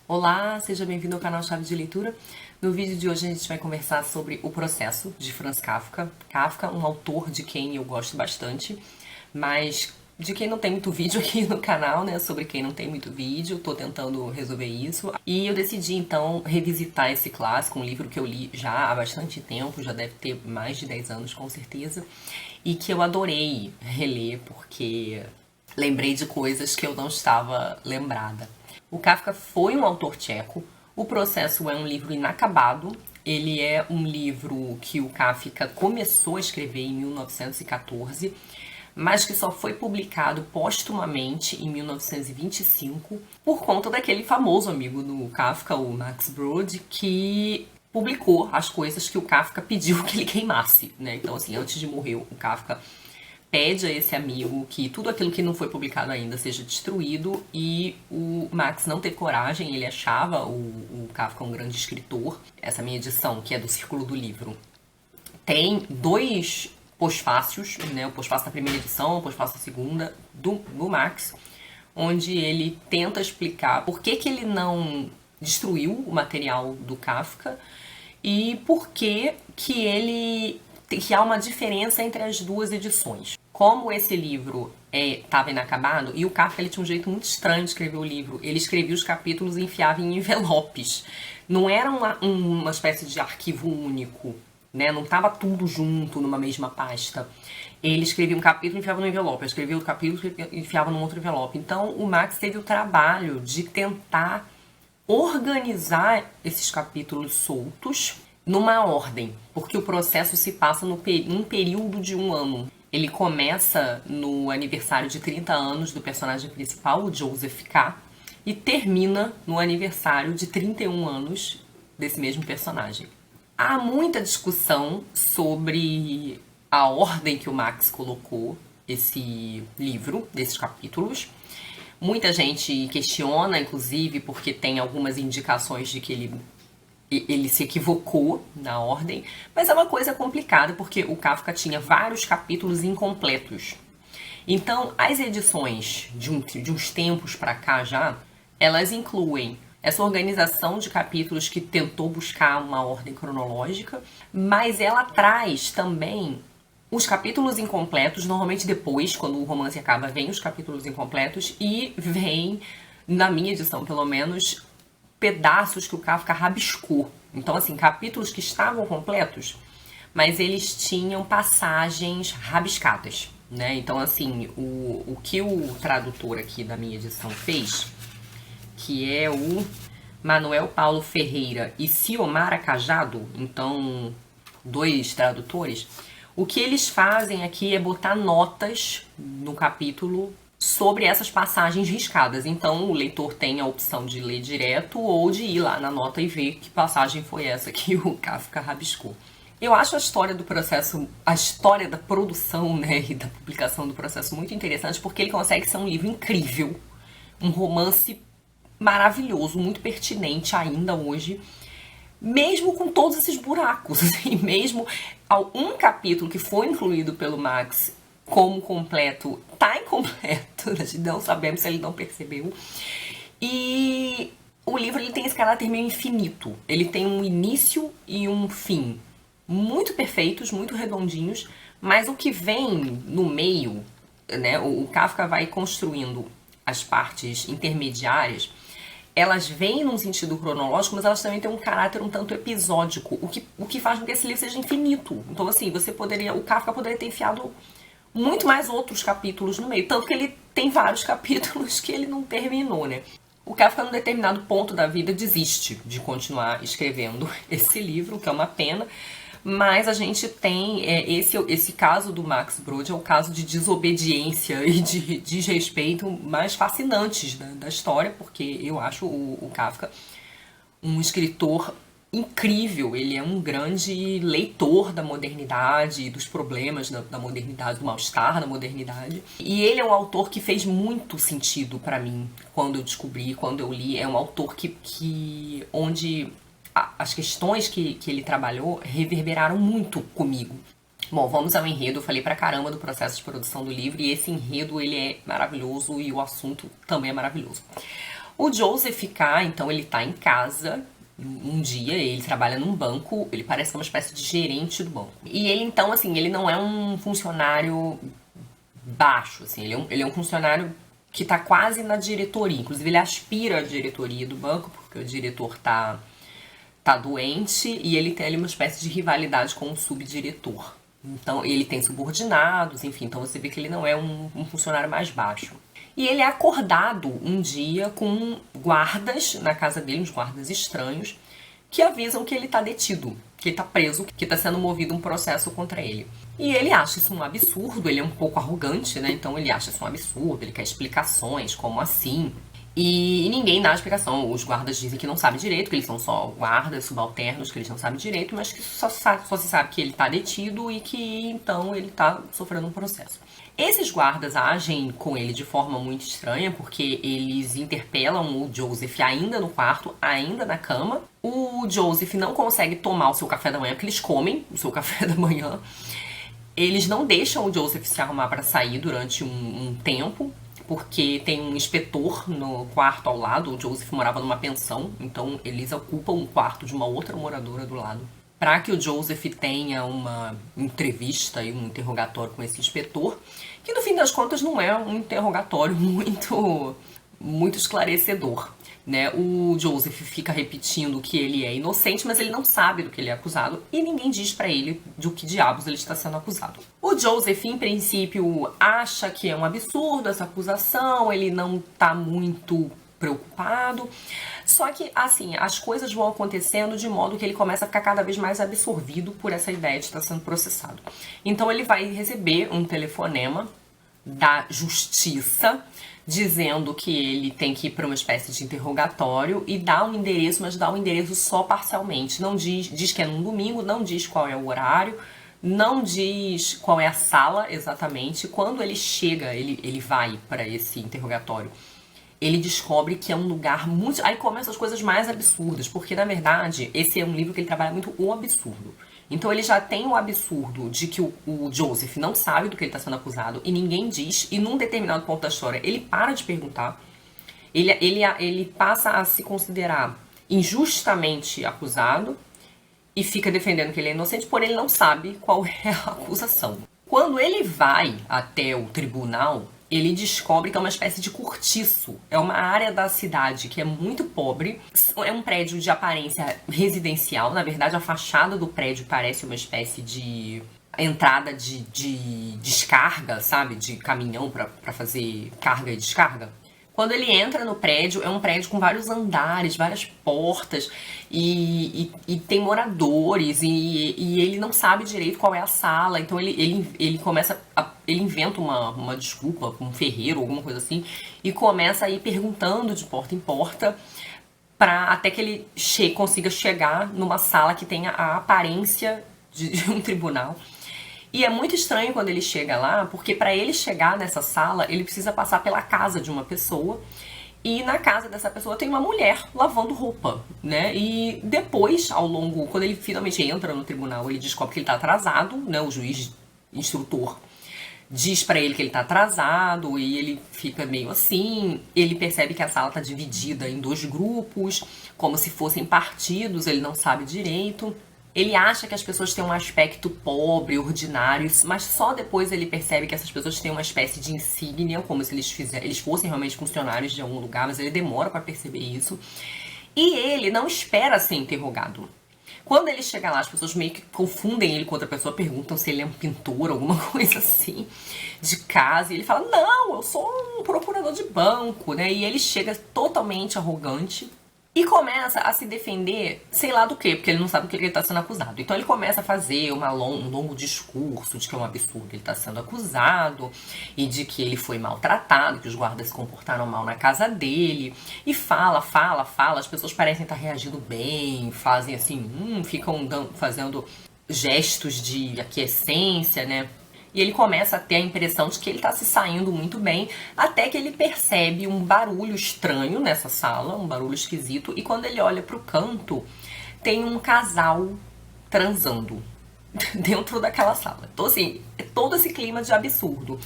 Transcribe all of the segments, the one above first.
Olá, seja bem-vindo ao canal Chave de Leitura. No vídeo de hoje a gente vai conversar sobre O Processo, de Franz Kafka. Kafka, um autor de quem eu gosto bastante, mas de quem não tem muito vídeo aqui no canal, né? Sobre quem não tem muito vídeo, tô tentando resolver isso. E eu decidi, então, revisitar esse clássico, um livro que eu li já há bastante tempo, já deve ter mais de 10 anos, com certeza, e que eu adorei reler, porque lembrei de coisas que eu não estava lembrada. O Kafka foi um autor tcheco. O Processo é um livro inacabado. Ele é um livro que o Kafka começou a escrever em 1914, mas que só foi publicado póstumamente em 1925 por conta daquele famoso amigo do Kafka, o Max Brod, que publicou as coisas que o Kafka pediu que ele queimasse, né? Então, assim, antes de morrer, o Kafka pede a esse amigo que tudo aquilo que não foi publicado ainda seja destruído, e o Max não teve coragem. Ele achava o Kafka um grande escritor. Essa minha edição, que é do Círculo do Livro, tem dois pós-fácios, né? O pós-fácio da primeira edição, o pós-fácio da segunda, do Max, onde ele tenta explicar por que ele não destruiu o material do Kafka e por que há uma diferença entre as duas edições. Como esse livro estava inacabado, e o Kafka ele tinha um jeito muito estranho de escrever o livro. Ele escrevia os capítulos e enfiava em envelopes. Não era uma espécie de arquivo único, né? Não estava tudo junto numa mesma pasta. Ele escrevia um capítulo e enfiava no envelope. Ele escrevia o capítulo e enfiava num outro envelope. Então o Max teve o trabalho de tentar organizar esses capítulos soltos numa ordem, porque o processo se passa num período de um ano. Ele começa no aniversário de 30 anos do personagem principal, o Joseph K., e termina no aniversário de 31 anos desse mesmo personagem. Há muita discussão sobre a ordem que o Max colocou esse livro, desses capítulos. Muita gente questiona, inclusive, porque tem algumas indicações de que ele se equivocou na ordem, mas é uma coisa complicada porque o Kafka tinha vários capítulos incompletos. Então, as edições de uns tempos para cá já, elas incluem essa organização de capítulos que tentou buscar uma ordem cronológica, mas ela traz também os capítulos incompletos. Normalmente depois, quando o romance acaba, vem os capítulos incompletos e vem, na minha edição pelo menos, pedaços que o Kafka rabiscou. Então, assim, capítulos que estavam completos, mas eles tinham passagens rabiscadas, né? Então, assim, o que o tradutor aqui da minha edição fez, que é o Manuel Paulo Ferreira e Ciomara Cajado, então, dois tradutores, o que eles fazem aqui é botar notas no capítulo sobre essas passagens riscadas. Então o leitor tem a opção de ler direto ou de ir lá na nota e ver que passagem foi essa que o Kafka rabiscou. Eu acho a história do processo, a história da produção, né, e da publicação do processo muito interessante, porque ele consegue ser um livro incrível, um romance maravilhoso, muito pertinente ainda hoje, mesmo com todos esses buracos, assim, mesmo um capítulo que foi incluído pelo Max como completo, tá incompleto, não sabemos se ele não percebeu. E o livro ele tem esse caráter meio infinito. Ele tem um início e um fim muito perfeitos, muito redondinhos, mas o que vem no meio, né, o Kafka vai construindo as partes intermediárias. Elas vêm num sentido cronológico, mas elas também têm um caráter um tanto episódico, o que faz com que esse livro seja infinito. Então, assim, o Kafka poderia ter enfiado muito mais outros capítulos no meio, tanto que ele tem vários capítulos que ele não terminou, né? O Kafka, num determinado ponto da vida, desiste de continuar escrevendo esse livro, que é uma pena, mas a gente tem esse caso do Max Brod, é o caso de desobediência e de desrespeito mais fascinantes da história, porque eu acho o Kafka um escritor incrível. Ele é um grande leitor da modernidade, dos problemas da modernidade, do mal-estar da modernidade. E ele é um autor que fez muito sentido para mim quando eu descobri, quando eu li. É um autor onde as questões que ele trabalhou reverberaram muito comigo. Bom, vamos ao enredo. Eu falei pra caramba do processo de produção do livro, e esse enredo ele é maravilhoso e o assunto também é maravilhoso. O Joseph K, então, ele tá em casa um dia, ele trabalha num banco, ele parece que é uma espécie de gerente do banco. E ele, então, assim, ele não é um funcionário baixo, assim, ele é um funcionário que tá quase na diretoria. Inclusive, ele aspira a diretoria do banco, porque o diretor tá doente e ele tem ali uma espécie de rivalidade com o subdiretor. Então, ele tem subordinados, enfim, então você vê que ele não é um funcionário mais baixo. E ele é acordado um dia com guardas na casa dele, uns guardas estranhos, que avisam que ele está detido, que ele está preso, que está sendo movido um processo contra ele. E ele acha isso um absurdo, ele é um pouco arrogante, né? Então ele acha isso um absurdo, ele quer explicações, como assim? E ninguém dá explicação. Os guardas dizem que não sabem direito, que eles são só guardas subalternos, que eles não sabem direito, mas que só se sabe que ele está detido e que então ele está sofrendo um processo. Esses guardas agem com ele de forma muito estranha, porque eles interpelam o Joseph ainda no quarto, ainda na cama. O Joseph não consegue tomar o seu café da manhã, porque eles comem o seu café da manhã. Eles não deixam o Joseph se arrumar para sair durante um tempo, porque tem um inspetor no quarto ao lado. O Joseph morava numa pensão, então eles ocupam um quarto de uma outra moradora do lado, para que o Joseph tenha uma entrevista e um interrogatório com esse inspetor, que no fim das contas não é um interrogatório muito esclarecedor, né? O Joseph fica repetindo que ele é inocente, mas ele não sabe do que ele é acusado e ninguém diz pra ele de que diabos ele está sendo acusado. O Joseph, em princípio, acha que é um absurdo essa acusação, ele não tá muito preocupado. Só que, assim, as coisas vão acontecendo de modo que ele começa a ficar cada vez mais absorvido por essa ideia de estar sendo processado. Então ele vai receber um telefonema da justiça dizendo que ele tem que ir para uma espécie de interrogatório e dá um endereço, mas dá um endereço só parcialmente. Não diz que é num domingo, não diz qual é o horário, não diz qual é a sala exatamente. Quando ele chega, ele vai para esse interrogatório, ele descobre que é um lugar muito... Aí começam as coisas mais absurdas, porque, na verdade, esse é um livro que ele trabalha muito o absurdo. Então ele já tem o absurdo de que o Joseph não sabe do que ele está sendo acusado e ninguém diz, e num determinado ponto da história ele para de perguntar, ele passa a se considerar injustamente acusado e fica defendendo que ele é inocente, porém ele não sabe qual é a acusação. Quando ele vai até o tribunal, ele descobre que é uma espécie de cortiço. É uma área da cidade que é muito pobre. É um prédio de aparência residencial. Na verdade, a fachada do prédio parece uma espécie de entrada de descarga, sabe? De caminhão para fazer carga e descarga. Quando ele entra no prédio, é um prédio com vários andares, várias portas, e tem moradores, e ele não sabe direito qual é a sala, então ele começa ele inventa uma desculpa, um ferreiro, alguma coisa assim, e começa a ir perguntando de porta em porta, até que ele consiga chegar numa sala que tenha a aparência de um tribunal. E é muito estranho quando ele chega lá, porque para ele chegar nessa sala, ele precisa passar pela casa de uma pessoa. E na casa dessa pessoa tem uma mulher lavando roupa, né? E depois, quando ele finalmente entra no tribunal, ele descobre que ele tá atrasado, né? O juiz instrutor diz pra ele que ele tá atrasado e ele fica meio assim. Ele percebe que a sala tá dividida em 2 grupos, como se fossem partidos, ele não sabe direito. Ele acha que as pessoas têm um aspecto pobre, ordinário, mas só depois ele percebe que essas pessoas têm uma espécie de insígnia, como se eles fossem realmente funcionários de algum lugar, mas ele demora para perceber isso. E ele não espera ser interrogado. Quando ele chega lá, as pessoas meio que confundem ele com outra pessoa, perguntam se ele é um pintor, alguma coisa assim, de casa, e ele fala, não, eu sou um procurador de banco, né? E ele chega totalmente arrogante e começa a se defender, sei lá do que, porque ele não sabe do que ele está sendo acusado. Então ele começa a fazer um longo discurso de que é um absurdo ele está sendo acusado e de que ele foi maltratado, que os guardas se comportaram mal na casa dele. E fala, as pessoas parecem estar reagindo bem, fazem assim, ficam fazendo gestos de aquiescência, né? E ele começa a ter a impressão de que ele está se saindo muito bem, até que ele percebe um barulho estranho nessa sala, um barulho esquisito, e quando ele olha para o canto, tem um casal transando dentro daquela sala. Então, assim, é todo esse clima de absurdo.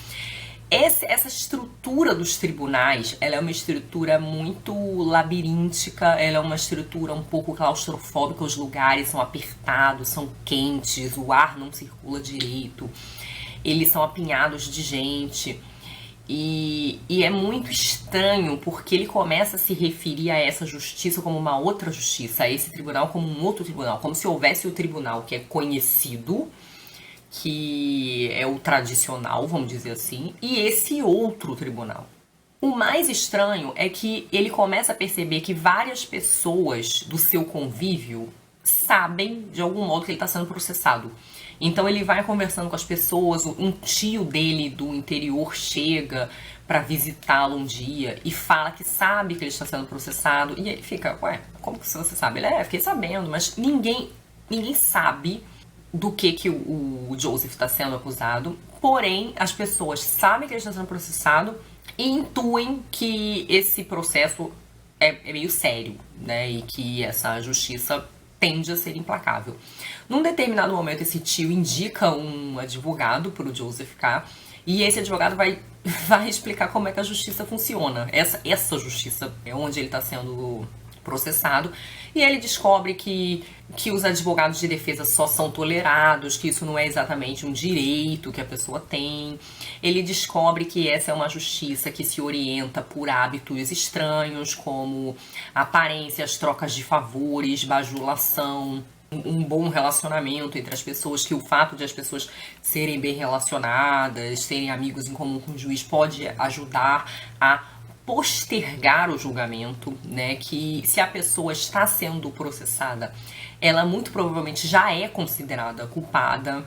Essa estrutura dos tribunais, ela é uma estrutura muito labiríntica, ela é uma estrutura um pouco claustrofóbica, os lugares são apertados, são quentes, o ar não circula direito, eles são apinhados de gente. E é muito estranho porque ele começa a se referir a essa justiça como uma outra justiça, a esse tribunal como um outro tribunal, como se houvesse o tribunal que é conhecido, que é o tradicional, vamos dizer assim, e esse outro tribunal. O mais estranho é que ele começa a perceber que várias pessoas do seu convívio sabem, de algum modo, que ele está sendo processado. Então ele vai conversando com as pessoas, um tio dele do interior chega para visitá-lo um dia e fala que sabe que ele está sendo processado. E ele fica, ué, como que você sabe? Ele, fiquei sabendo, mas ninguém sabe do que o Joseph está sendo acusado. Porém, as pessoas sabem que ele está sendo processado e intuem que esse processo é meio sério, né? E que essa justiça tende a ser implacável. Num determinado momento, esse tio indica um advogado para o Joseph K. E esse advogado vai explicar como é que a justiça funciona. Essa justiça é onde ele está sendo processado. E ele descobre que os advogados de defesa só são tolerados, que isso não é exatamente um direito que a pessoa tem. Ele descobre que essa é uma justiça que se orienta por hábitos estranhos, como aparências, trocas de favores, bajulação, um bom relacionamento entre as pessoas, que o fato de as pessoas serem bem relacionadas, terem amigos em comum com o juiz pode ajudar a postergar o julgamento, né? Que se a pessoa está sendo processada, ela muito provavelmente já é considerada culpada.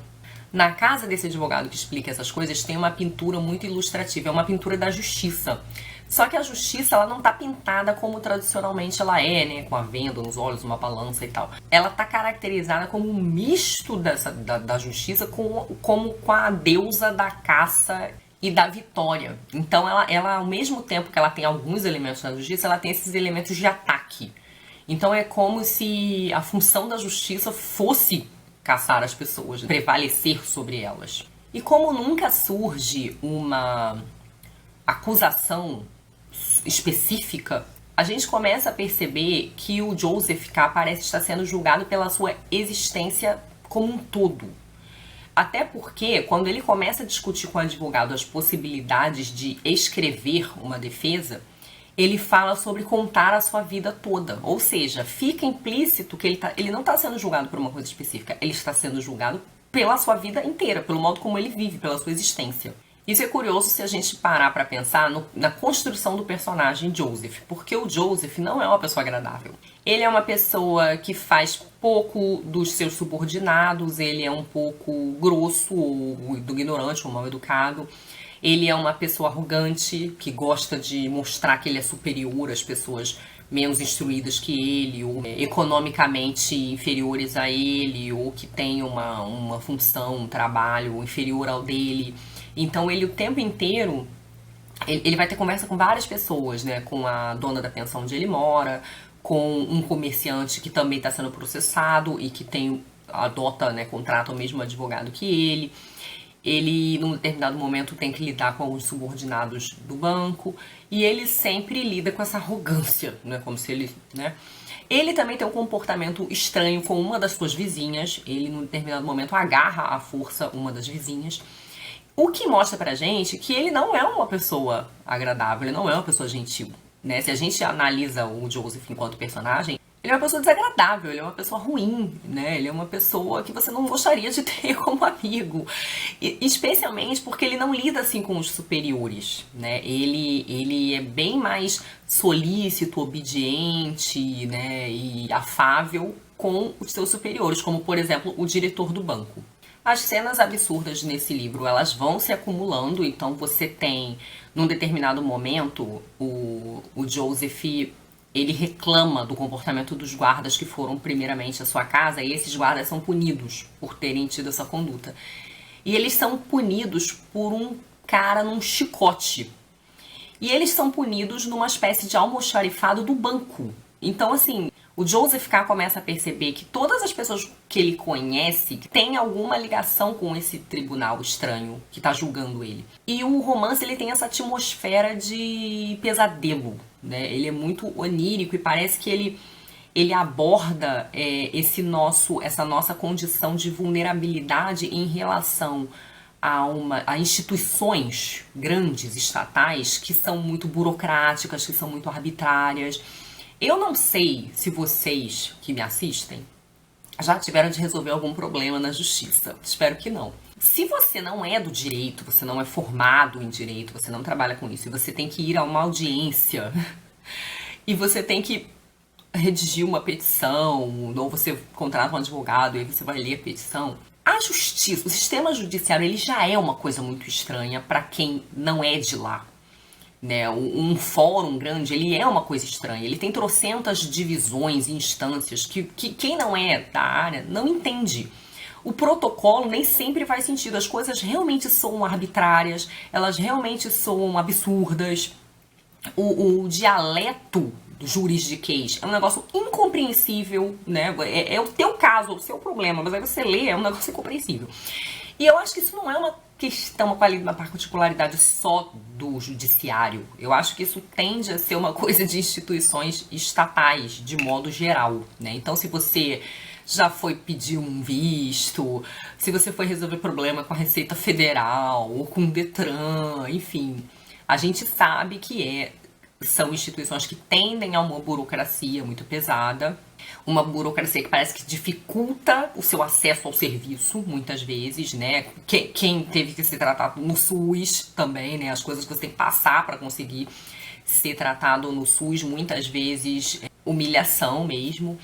Na casa desse advogado que explica essas coisas tem uma pintura muito ilustrativa, é uma pintura da justiça. Só que a justiça, ela não tá pintada como tradicionalmente ela é, né? Com a venda nos olhos, uma balança e tal. Ela tá caracterizada como um misto da justiça como com a deusa da caça e da vitória. Então ela, ao mesmo tempo que ela tem alguns elementos da justiça, ela tem esses elementos de ataque. Então é como se a função da justiça fosse caçar as pessoas, prevalecer sobre elas. E como nunca surge uma acusação específica, a gente começa a perceber que o Joseph K. parece estar sendo julgado pela sua existência como um todo. Até porque, quando ele começa a discutir com o advogado as possibilidades de escrever uma defesa, ele fala sobre contar a sua vida toda. Ou seja, fica implícito que ele não está sendo julgado por uma coisa específica, ele está sendo julgado pela sua vida inteira, pelo modo como ele vive, pela sua existência. Isso é curioso se a gente parar para pensar na construção do personagem Joseph, porque o Joseph não é uma pessoa agradável. Ele é uma pessoa que faz pouco dos seus subordinados, ele é um pouco grosso, ou ignorante, ou mal educado. Ele é uma pessoa arrogante, que gosta de mostrar que ele é superior às pessoas menos instruídas que ele, ou economicamente inferiores a ele, ou que têm uma função, um trabalho inferior ao dele. Então ele o tempo inteiro, ele vai ter conversa com várias pessoas, né? Com a dona da pensão onde ele mora, com um comerciante que também está sendo processado e que adota, né, contrata o mesmo advogado que ele. Ele, num determinado momento, tem que lidar com alguns subordinados do banco. E ele sempre lida com essa arrogância, né? Como se ele, né? Ele também tem um comportamento estranho com uma das suas vizinhas. Ele, num determinado momento, agarra à força uma das vizinhas. O que mostra pra gente que ele não é uma pessoa agradável, ele não é uma pessoa gentil, né? Se a gente analisa o Joseph enquanto personagem, ele é uma pessoa desagradável, ele é uma pessoa ruim, né? Ele é uma pessoa que você não gostaria de ter como amigo. E, especialmente porque ele não lida assim com os superiores, né? Ele é bem mais solícito, obediente, né? E afável com os seus superiores, como, por exemplo, o diretor do banco. As cenas absurdas nesse livro, elas vão se acumulando, então você tem, num determinado momento, o Joseph, ele reclama do comportamento dos guardas que foram primeiramente à sua casa, e esses guardas são punidos por terem tido essa conduta. E eles são punidos por um cara num chicote. E eles são punidos numa espécie de almoxarifado do banco. Então, assim, O Joseph K. começa a perceber que todas as pessoas que ele conhece têm alguma ligação com esse tribunal estranho que está julgando ele. E o romance ele tem essa atmosfera de pesadelo, né? Ele é muito onírico e parece que ele aborda essa nossa condição de vulnerabilidade em relação a instituições grandes, estatais, que são muito burocráticas, que são muito arbitrárias. Eu não sei se vocês que me assistem já tiveram de resolver algum problema na justiça. Espero que não. Se você não é do direito, você não é formado em direito, você não trabalha com isso, e você tem que ir a uma audiência, e você tem que redigir uma petição, ou você contrata um advogado e aí você vai ler a petição. A justiça, o sistema judiciário, ele já é uma coisa muito estranha para quem não é de lá. Né? Um fórum grande, ele é uma coisa estranha. Ele tem trocentas divisões e instâncias que quem não é da área não entende. O protocolo nem sempre faz sentido. As coisas realmente são arbitrárias, elas realmente são absurdas. O dialeto do juridiquês é um negócio incompreensível, né? É o teu caso, o seu problema, mas aí você lê, é um negócio incompreensível. E eu acho que isso não é uma questão, uma particularidade só do judiciário. Eu acho que isso tende a ser uma coisa de instituições estatais, de modo geral, né? Então, se você já foi pedir um visto, se você foi resolver problema com a Receita Federal ou com o Detran, enfim, a gente sabe que são instituições que tendem a uma burocracia muito pesada, uma burocracia que parece que dificulta o seu acesso ao serviço, muitas vezes, né? Quem teve que ser tratado no SUS também, né? As coisas que você tem que passar para conseguir ser tratado no SUS, muitas vezes, humilhação mesmo.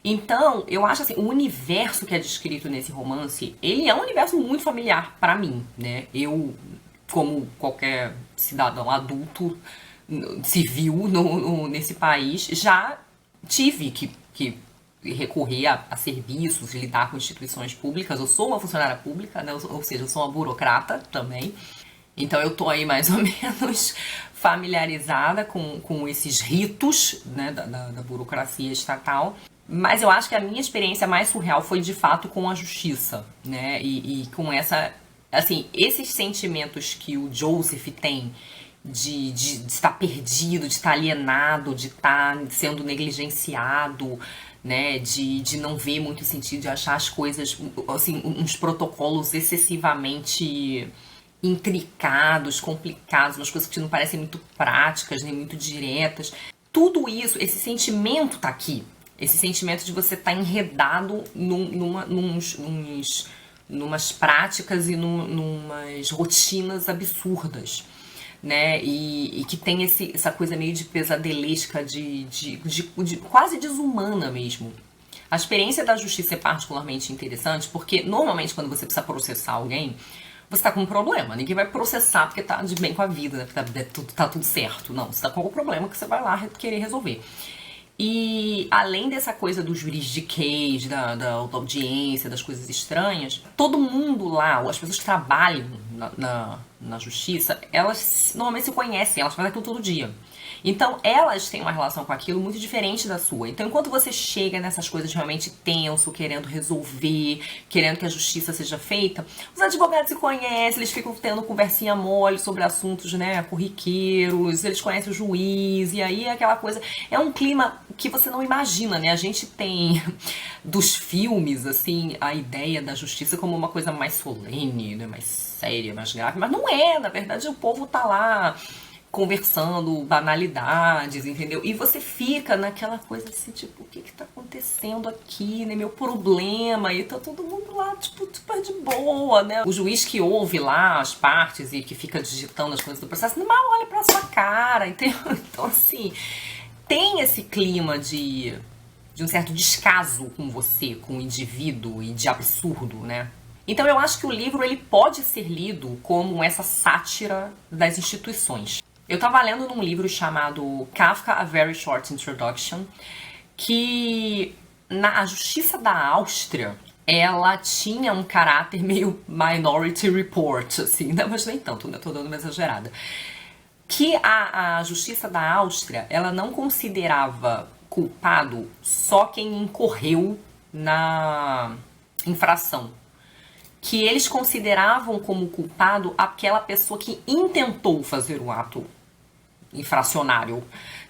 Então, eu acho assim, o universo que é descrito nesse romance, ele é um universo muito familiar para mim, né? Eu, como qualquer cidadão adulto, civil nesse país, já tive que recorrer a serviços, lidar com instituições públicas. Eu sou uma funcionária pública, né? Ou seja, eu sou uma burocrata também. Então eu tô aí mais ou menos familiarizada com esses ritos, né, da burocracia estatal. Mas eu acho que a minha experiência mais surreal foi de fato com a justiça, né? E com esses sentimentos que o Joseph tem de estar perdido, de estar alienado, de estar sendo negligenciado, né, de não ver muito sentido, de achar as coisas, assim, uns protocolos excessivamente intricados, complicados, umas coisas que não parecem muito práticas, nem muito diretas. Tudo isso, esse sentimento tá aqui. Esse sentimento de você estar enredado numas práticas e numas rotinas absurdas, né? E que tem essa coisa meio de pesadelesca, de quase desumana mesmo. A experiência da justiça é particularmente interessante porque normalmente quando você precisa processar alguém, você tá com um problema. Ninguém vai processar porque tá de bem com a vida, né? Porque tá tudo certo. Não, você tá com algum problema que você vai lá querer resolver. E além dessa coisa do juridiquês, da audiência, das coisas estranhas, todo mundo lá, as pessoas que trabalham na justiça, elas normalmente se conhecem, elas fazem aquilo todo dia. Então elas têm uma relação com aquilo muito diferente da sua. Então enquanto você chega nessas coisas realmente tenso, querendo resolver, querendo que a justiça seja feita, os advogados se conhecem, eles ficam tendo conversinha mole sobre assuntos, né, corriqueiros, eles conhecem o juiz, e aí é aquela coisa, é um clima que você não imagina, né? A gente tem dos filmes, assim, a ideia da justiça como uma coisa mais solene, né, mais séria, mais grave, mas não é, na verdade o povo tá lá conversando banalidades, entendeu? E você fica naquela coisa assim, tipo, o que tá acontecendo aqui, né? Meu problema, e tá todo mundo lá, tipo, super de boa, né? O juiz que ouve lá as partes e que fica digitando as coisas do processo, mal olha pra sua cara, entendeu? Então, assim, tem esse clima de um certo descaso com você, com o indivíduo e de absurdo, né? Então eu acho que o livro ele pode ser lido como essa sátira das instituições. Eu estava lendo num livro chamado Kafka, A Very Short Introduction, que a justiça da Áustria, ela tinha um caráter meio Minority Report, assim, mas nem tanto, né? Tô dando uma exagerada. Que a justiça da Áustria, ela não considerava culpado só quem incorreu na infração. Que eles consideravam como culpado aquela pessoa que intentou fazer o ato infracionário,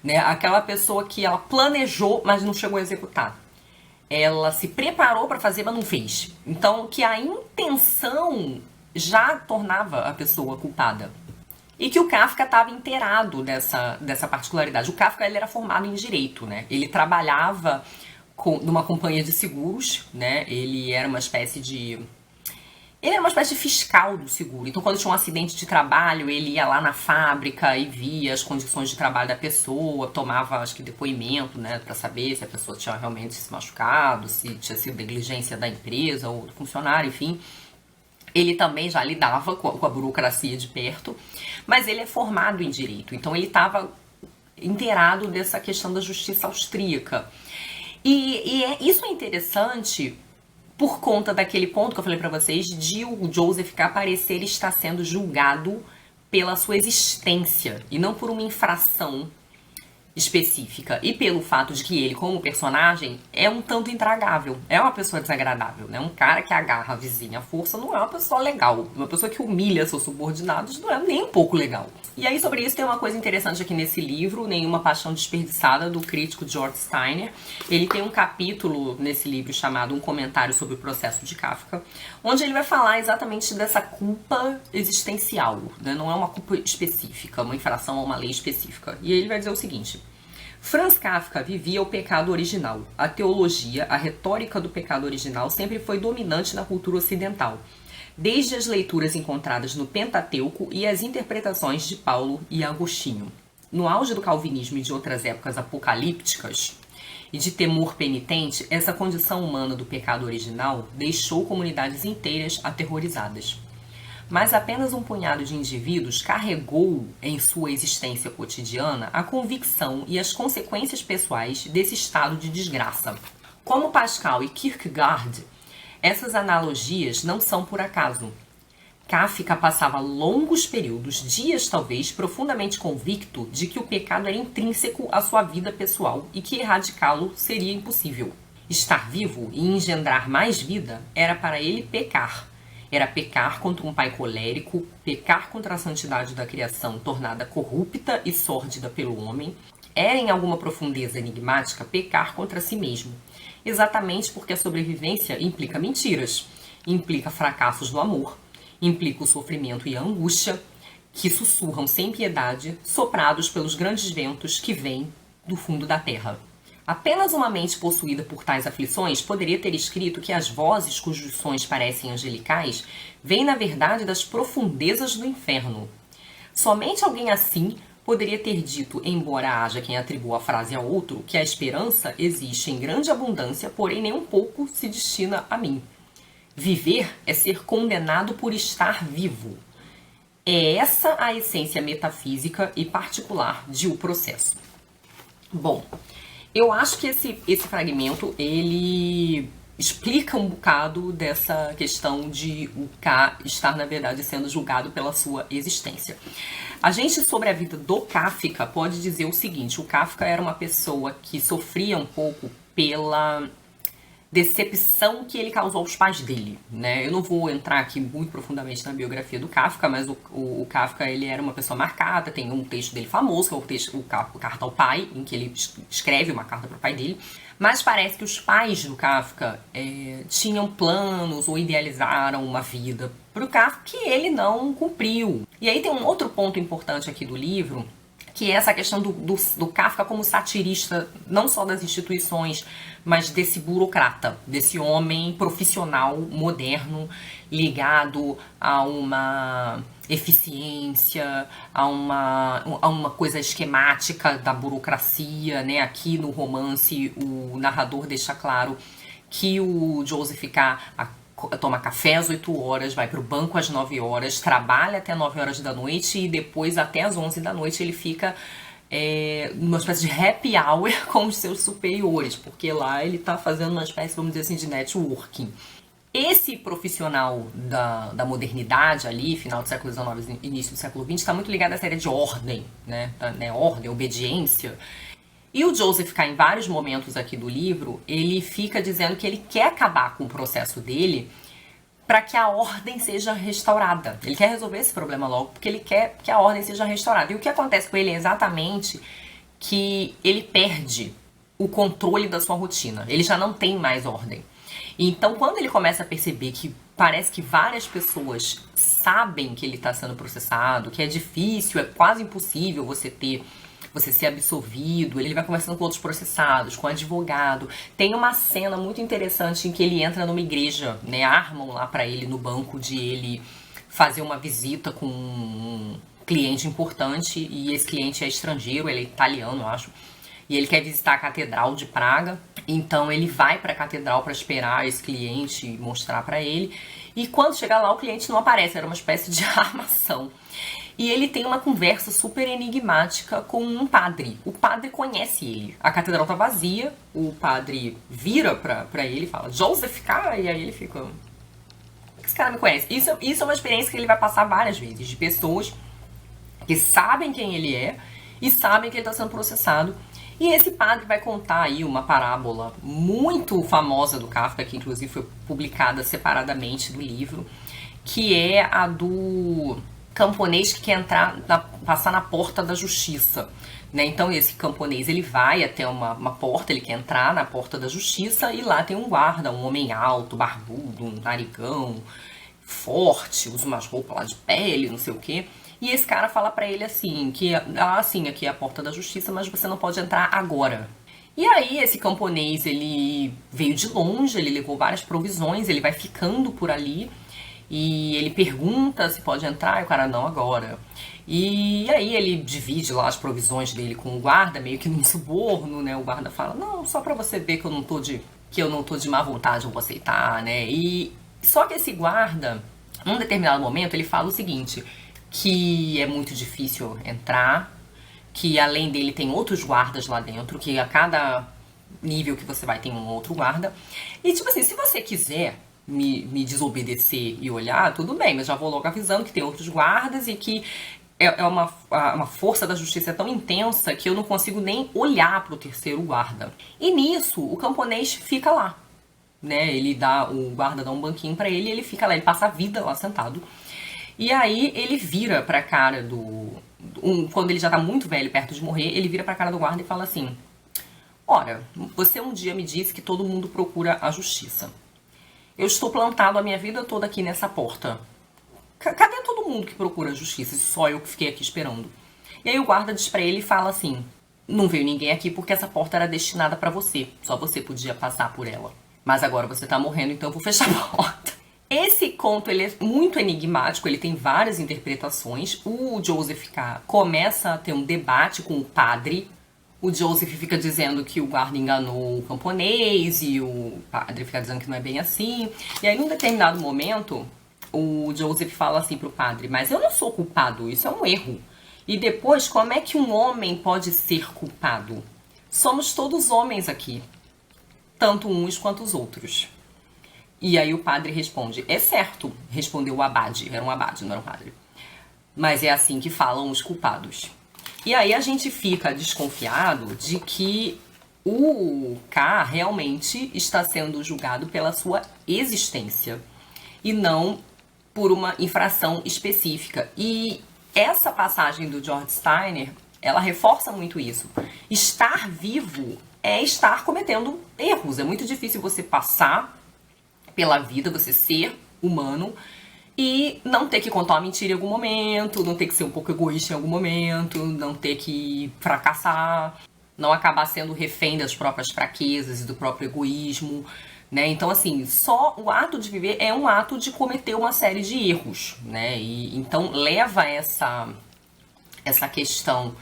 né? Aquela pessoa que ela planejou, mas não chegou a executar. Ela se preparou para fazer, mas não fez. Então, que a intenção já tornava a pessoa culpada. E que o Kafka estava inteirado dessa particularidade. O Kafka, ele era formado em direito, né? Ele trabalhava numa companhia de seguros, né? Ele era uma espécie de fiscal do seguro. Então, quando tinha um acidente de trabalho, ele ia lá na fábrica e via as condições de trabalho da pessoa, tomava, acho que, depoimento, né, para saber se a pessoa tinha realmente se machucado, se tinha sido negligência da empresa ou do funcionário, enfim. Ele também já lidava com a burocracia de perto, mas ele é formado em direito, então ele estava inteirado dessa questão da justiça austríaca. Isso é interessante por conta daquele ponto que eu falei pra vocês de o Joseph K. parecer estar sendo julgado pela sua existência e não por uma infração específica. E pelo fato de que ele, como personagem, é um tanto intragável. É uma pessoa desagradável, né? Um cara que agarra a vizinha à força não é uma pessoa legal. Uma pessoa que humilha seus subordinados não é nem um pouco legal. E aí, sobre isso, tem uma coisa interessante aqui nesse livro, Nenhuma Paixão Desperdiçada, do crítico George Steiner. Ele tem um capítulo nesse livro chamado Um Comentário sobre o Processo de Kafka, onde ele vai falar exatamente dessa culpa existencial, né? Não é uma culpa específica, uma infração a uma lei específica. E ele vai dizer o seguinte: Franz Kafka vivia o pecado original. A teologia, a retórica do pecado original sempre foi dominante na cultura ocidental, desde as leituras encontradas no Pentateuco e as interpretações de Paulo e Agostinho. No auge do calvinismo e de outras épocas apocalípticas e de temor penitente, essa condição humana do pecado original deixou comunidades inteiras aterrorizadas. Mas apenas um punhado de indivíduos carregou em sua existência cotidiana a convicção e as consequências pessoais desse estado de desgraça. Como Pascal e Kierkegaard, essas analogias não são por acaso. Kafka passava longos períodos, dias talvez, profundamente convicto de que o pecado era intrínseco à sua vida pessoal e que erradicá-lo seria impossível. Estar vivo e engendrar mais vida era para ele pecar. Era pecar contra um pai colérico, pecar contra a santidade da criação tornada corrupta e sórdida pelo homem. Era, em alguma profundeza enigmática, pecar contra si mesmo. Exatamente porque a sobrevivência implica mentiras, implica fracassos do amor, implica o sofrimento e a angústia, que sussurram sem piedade, soprados pelos grandes ventos que vêm do fundo da terra. Apenas uma mente possuída por tais aflições poderia ter escrito que as vozes cujos sons parecem angelicais vêm, na verdade, das profundezas do inferno. Somente alguém assim poderia ter dito, embora haja quem atribua a frase a outro, que a esperança existe em grande abundância, porém nem um pouco se destina a mim. Viver é ser condenado por estar vivo. É essa a essência metafísica e particular de O Processo. Bom, eu acho que esse fragmento, ele explica um bocado dessa questão de o K estar, na verdade, sendo julgado pela sua existência. A gente, sobre a vida do Kafka, pode dizer o seguinte: o Kafka era uma pessoa que sofria um pouco pela decepção que ele causou aos pais dele, né? Eu não vou entrar aqui muito profundamente na biografia do Kafka, mas o Kafka, ele era uma pessoa marcada. Tem um texto dele famoso, que é o Carta ao Pai, em que ele escreve uma carta para o pai dele. Mas parece que os pais do Kafka tinham planos ou idealizaram uma vida para o Kafka que ele não cumpriu. E aí tem um outro ponto importante aqui do livro, que é essa questão do Kafka como satirista, não só das instituições, mas desse burocrata, desse homem profissional, moderno, ligado a uma eficiência, a uma coisa esquemática da burocracia, né? Aqui no romance, o narrador deixa claro que o Joseph K. toma café às 8 horas, vai pro banco às 9 horas, trabalha até 9 horas da noite e depois até às 11 da noite ele fica numa espécie de happy hour com os seus superiores, porque lá ele tá fazendo uma espécie, vamos dizer assim, de networking. Esse profissional da modernidade ali, final do século XIX, início do século XX, está muito ligado a essa ideia de ordem, né? Ordem, obediência. E o Joseph K, em vários momentos aqui do livro, ele fica dizendo que ele quer acabar com o processo dele para que a ordem seja restaurada. Ele quer resolver esse problema logo, porque ele quer que a ordem seja restaurada. E o que acontece com ele é exatamente que ele perde o controle da sua rotina. Ele já não tem mais ordem. Então, quando ele começa a perceber que parece que várias pessoas sabem que ele está sendo processado, que é difícil, é quase impossível você ser absolvido, ele vai conversando com outros processados, com advogado. Tem uma cena muito interessante em que ele entra numa igreja, né? Armam lá pra ele no banco de ele fazer uma visita com um cliente importante, e esse cliente é estrangeiro, ele é italiano, eu acho. E ele quer visitar a Catedral de Praga, então ele vai para a Catedral para esperar esse cliente e mostrar para ele. E quando chega lá, o cliente não aparece, era uma espécie de armação. E ele tem uma conversa super enigmática com um padre. O padre conhece ele. A catedral tá vazia, o padre vira pra ele e fala, Joseph K, e aí ele fica... Esse cara me conhece. Isso é uma experiência que ele vai passar várias vezes, de pessoas que sabem quem ele é e sabem que ele está sendo processado. E esse padre vai contar aí uma parábola muito famosa do Kafka, que inclusive foi publicada separadamente do livro, que é a do camponês que quer passar na porta da justiça. Né? Então esse camponês ele vai até uma porta, ele quer entrar na porta da justiça, e lá tem um guarda, um homem alto, barbudo, um narigão, forte, usa umas roupas lá de pele, não sei o quê. E esse cara fala pra ele assim, que assim, aqui é a porta da justiça, mas você não pode entrar agora. E aí esse camponês, ele veio de longe, ele levou várias provisões, ele vai ficando por ali, e ele pergunta se pode entrar, e o cara, não agora. E aí ele divide lá as provisões dele com o guarda, meio que num suborno, né? O guarda fala, não, só pra você ver que eu não tô de má vontade, eu vou aceitar, né? E só que esse guarda, num determinado momento, ele fala o seguinte, que é muito difícil entrar, que além dele tem outros guardas lá dentro, que a cada nível que você vai tem um outro guarda. E tipo assim, se você quiser me desobedecer e olhar, tudo bem, mas já vou logo avisando que tem outros guardas e que é uma força da justiça tão intensa que eu não consigo nem olhar pro terceiro guarda. E nisso, o camponês fica lá, né? O guarda dá um banquinho pra ele e ele fica lá, ele passa a vida lá sentado. E aí ele vira pra cara quando ele já tá muito velho, perto de morrer, ele vira pra cara do guarda e fala assim, ora, você um dia me disse que todo mundo procura a justiça. Eu estou plantado a minha vida toda aqui nessa porta. Cadê todo mundo que procura a justiça? Só eu que fiquei aqui esperando. E aí o guarda diz pra ele e fala assim, não veio ninguém aqui porque essa porta era destinada pra você. Só você podia passar por ela. Mas agora você tá morrendo, então eu vou fechar a porta. Esse conto ele é muito enigmático, ele tem várias interpretações. O Joseph K. começa a ter um debate com o padre. O Joseph fica dizendo que o guarda enganou o camponês e o padre fica dizendo que não é bem assim. E aí, num determinado momento, o Joseph fala assim pro padre, mas eu não sou culpado, isso é um erro. E depois, como é que um homem pode ser culpado? Somos todos homens aqui, tanto uns quanto os outros. E aí o padre responde, é certo, respondeu o abade, era um abade, não era um padre. Mas é assim que falam os culpados. E aí a gente fica desconfiado de que o K realmente está sendo julgado pela sua existência e não por uma infração específica. E essa passagem do George Steiner, ela reforça muito isso. Estar vivo é estar cometendo erros. É muito difícil você passar pela vida, você ser humano e não ter que contar uma mentira em algum momento, não ter que ser um pouco egoísta em algum momento, não ter que fracassar, não acabar sendo refém das próprias fraquezas e do próprio egoísmo, né? Então, assim, só o ato de viver é um ato de cometer uma série de erros, né? E então leva essa questão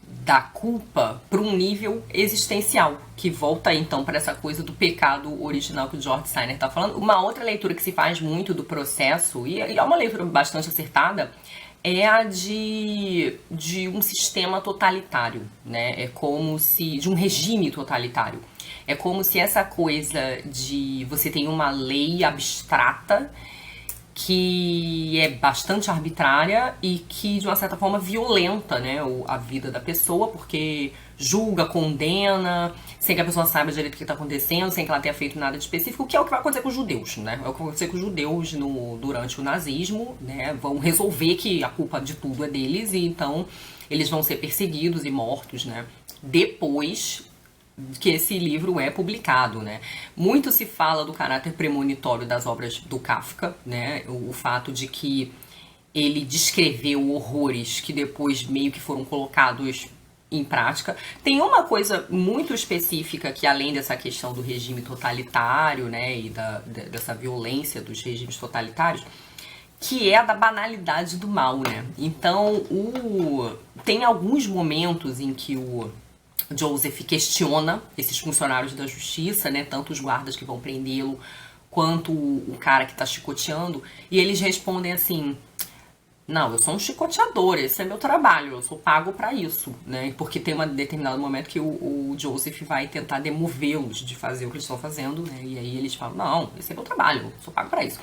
da culpa para um nível existencial, que volta então para essa coisa do pecado original que o George Steiner está falando. Uma outra leitura que se faz muito do processo, e é uma leitura bastante acertada, é a de um sistema totalitário, né? É como se... de um regime totalitário. É como se essa coisa de você tem uma lei abstrata que é bastante arbitrária e que, de uma certa forma, violenta, né, a vida da pessoa, porque julga, condena, sem que a pessoa saiba direito o que está acontecendo, sem que ela tenha feito nada de específico, que é o que vai acontecer com os judeus, né? É o que vai acontecer com os judeus durante o nazismo, né? Vão resolver que a culpa de tudo é deles e então eles vão ser perseguidos e mortos, né? Depois que esse livro é publicado, né? Muito se fala do caráter premonitório das obras do Kafka, né? O fato de que ele descreveu horrores que depois meio que foram colocados em prática. Tem uma coisa muito específica que, além dessa questão do regime totalitário, né, e dessa violência dos regimes totalitários, que é a da banalidade do mal, né? Então, tem alguns momentos em que o Joseph questiona esses funcionários da justiça, né, tanto os guardas que vão prendê-lo, quanto o cara que tá chicoteando, e eles respondem assim: não, eu sou um chicoteador, esse é meu trabalho, eu sou pago pra isso, né? Porque tem um determinado momento que o Joseph vai tentar demovê-los de fazer o que eles estão fazendo, né? E aí eles falam: não, esse é meu trabalho, eu sou pago pra isso.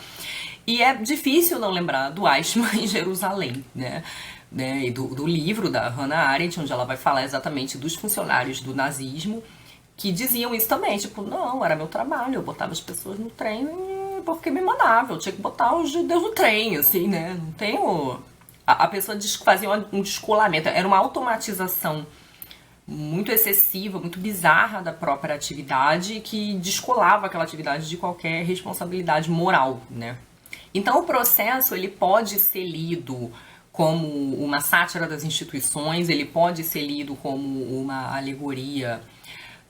E é difícil não lembrar do Eichmann em Jerusalém, né? E do livro da Hannah Arendt, onde ela vai falar exatamente dos funcionários do nazismo que diziam isso também, tipo, não, era meu trabalho, eu botava as pessoas no trem porque me mandava, eu tinha que botar os judeus no trem, assim, né? Não tenho... A pessoa fazia um descolamento, era uma automatização muito excessiva, muito bizarra da própria atividade que descolava aquela atividade de qualquer responsabilidade moral, né? Então o processo, ele pode ser lido como uma sátira das instituições, ele pode ser lido como uma alegoria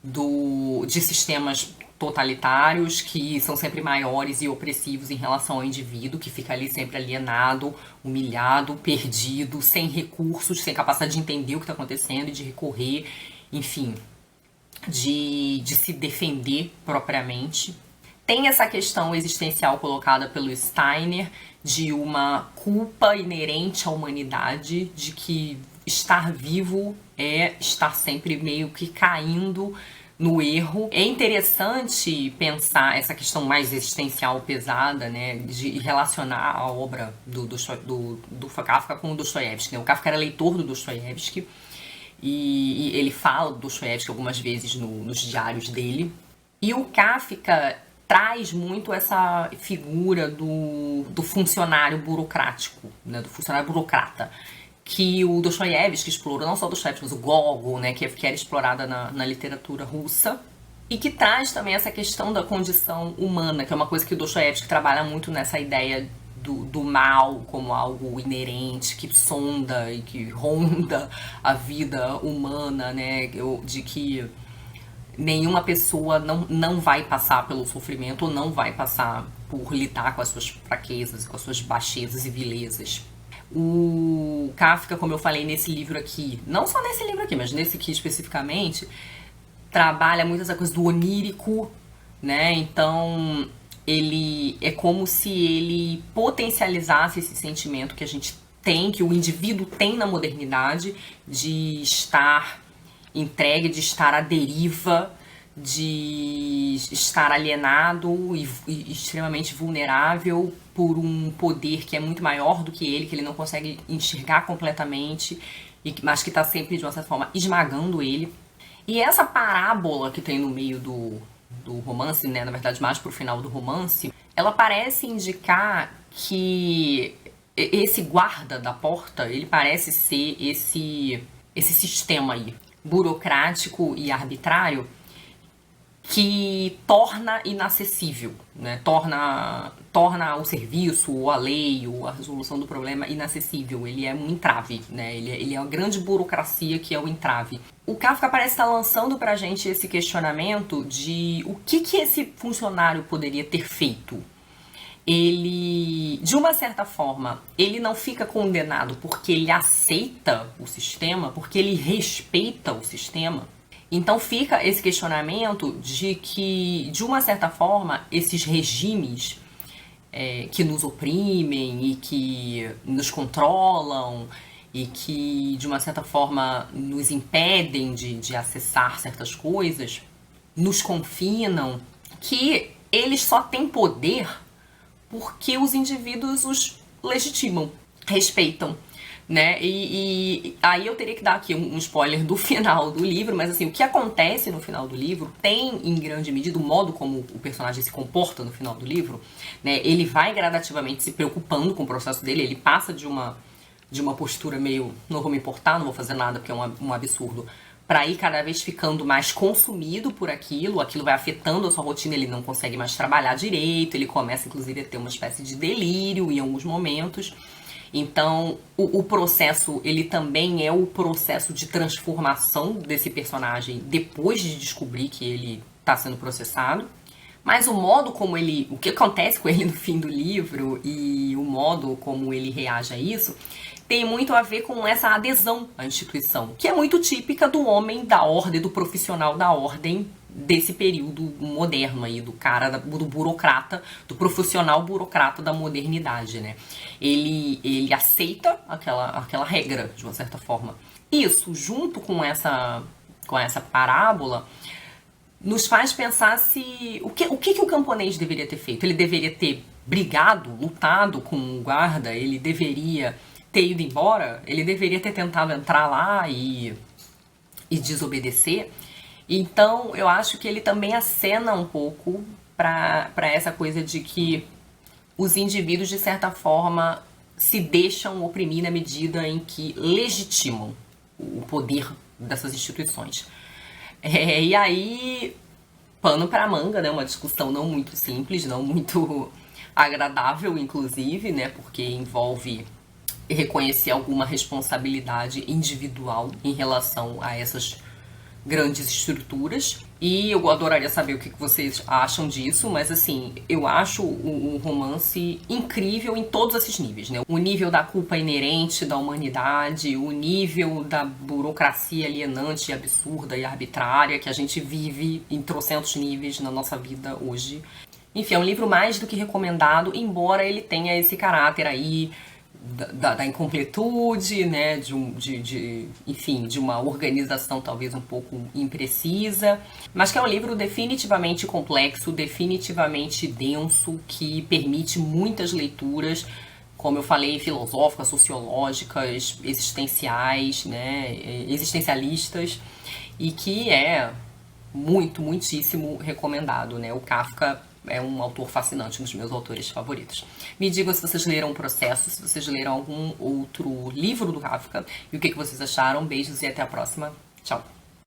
de sistemas totalitários que são sempre maiores e opressivos em relação ao indivíduo, que fica ali sempre alienado, humilhado, perdido, sem recursos, sem capacidade de entender o que está acontecendo e de recorrer, enfim, de se defender propriamente. Tem essa questão existencial colocada pelo Steiner de uma culpa inerente à humanidade, de que estar vivo é estar sempre meio que caindo no erro. É interessante pensar essa questão mais existencial pesada, né, de relacionar a obra do Kafka com o Dostoiévski, né? O Kafka era leitor do Dostoiévski e ele fala do Dostoiévski algumas vezes nos diários dele. E o Kafka traz muito essa figura do funcionário burocrático, né, do funcionário burocrata, que o Dostoiévski explorou, não só o Dostoiévski, mas o Gogol, né, que era explorada na literatura russa, e que traz também essa questão da condição humana, que é uma coisa que o Dostoiévski trabalha muito nessa ideia do mal como algo inerente, que sonda e que ronda a vida humana, né, de que nenhuma pessoa não vai passar pelo sofrimento ou não vai passar por lidar com as suas fraquezas, com as suas baixezas e vilezas. O Kafka, como eu falei nesse livro aqui, não só nesse livro aqui, mas nesse aqui especificamente, trabalha muito essa coisa do onírico, né? Então, ele é como se ele potencializasse esse sentimento que a gente tem, que o indivíduo tem na modernidade, de estar entregue, de estar à deriva, de estar alienado e extremamente vulnerável por um poder que é muito maior do que ele não consegue enxergar completamente, mas que está sempre, de uma certa forma, esmagando ele. E essa parábola que tem no meio do romance, né, na verdade mais pro final do romance, ela parece indicar que esse guarda da porta, ele parece ser esse sistema aí, burocrático e arbitrário, que torna inacessível, né? Torna o serviço, ou a lei, ou a resolução do problema inacessível. Ele é um entrave, né? Ele é uma grande burocracia que é o entrave. O Kafka parece estar lançando pra gente esse questionamento de o que esse funcionário poderia ter feito. Ele, de uma certa forma, ele não fica condenado porque ele aceita o sistema, porque ele respeita o sistema. Então fica esse questionamento de que, de uma certa forma, esses regimes que nos oprimem e que nos controlam e que, de uma certa forma, nos impedem de acessar certas coisas, nos confinam, que eles só têm poder porque os indivíduos os legitimam, respeitam. né? E aí eu teria que dar aqui um spoiler do final do livro, mas assim, o que acontece no final do livro tem, em grande medida, o modo como o personagem se comporta no final do livro, né? Ele vai gradativamente se preocupando com o processo dele, ele passa de uma postura meio, não vou me importar, não vou fazer nada porque é um absurdo, pra ir cada vez ficando mais consumido por aquilo vai afetando a sua rotina, ele não consegue mais trabalhar direito, ele começa inclusive a ter uma espécie de delírio em alguns momentos. Então, o processo, ele também é o processo de transformação desse personagem depois de descobrir que ele está sendo processado. Mas o modo como o que acontece com ele no fim do livro e o modo como ele reage a isso tem muito a ver com essa adesão à instituição, que é muito típica do homem da ordem, do profissional da ordem desse período moderno aí, do cara, do burocrata, do profissional burocrata da modernidade, né? Ele aceita aquela regra, de uma certa forma. Isso, junto com essa parábola, nos faz pensar o que o camponês deveria ter feito. Ele deveria ter brigado, lutado com o guarda, ele deveria ter ido embora, ele deveria ter tentado entrar lá e desobedecer. Então, eu acho que ele também acena um pouco para essa coisa de que os indivíduos, de certa forma, se deixam oprimir na medida em que legitimam o poder dessas instituições. E aí, pano para manga, né? Uma discussão não muito simples, não muito agradável, inclusive, né? Porque envolve reconhecer alguma responsabilidade individual em relação a essas grandes estruturas. E eu adoraria saber o que vocês acham disso, mas assim, eu acho o romance incrível em todos esses níveis, né? O nível da culpa inerente da humanidade, o nível da burocracia alienante, absurda e arbitrária que a gente vive em trocentos níveis na nossa vida hoje. Enfim, é um livro mais do que recomendado, embora ele tenha esse caráter aí da incompletude, né, enfim, de uma organização talvez um pouco imprecisa, mas que é um livro definitivamente complexo, definitivamente denso, que permite muitas leituras, como eu falei, filosóficas, sociológicas, existenciais, né, existencialistas, e que é muitíssimo recomendado, né? O Kafka é um autor fascinante, um dos meus autores favoritos. Me digam se vocês leram O Processo, se vocês leram algum outro livro do Kafka e o que vocês acharam. Beijos e até a próxima. Tchau!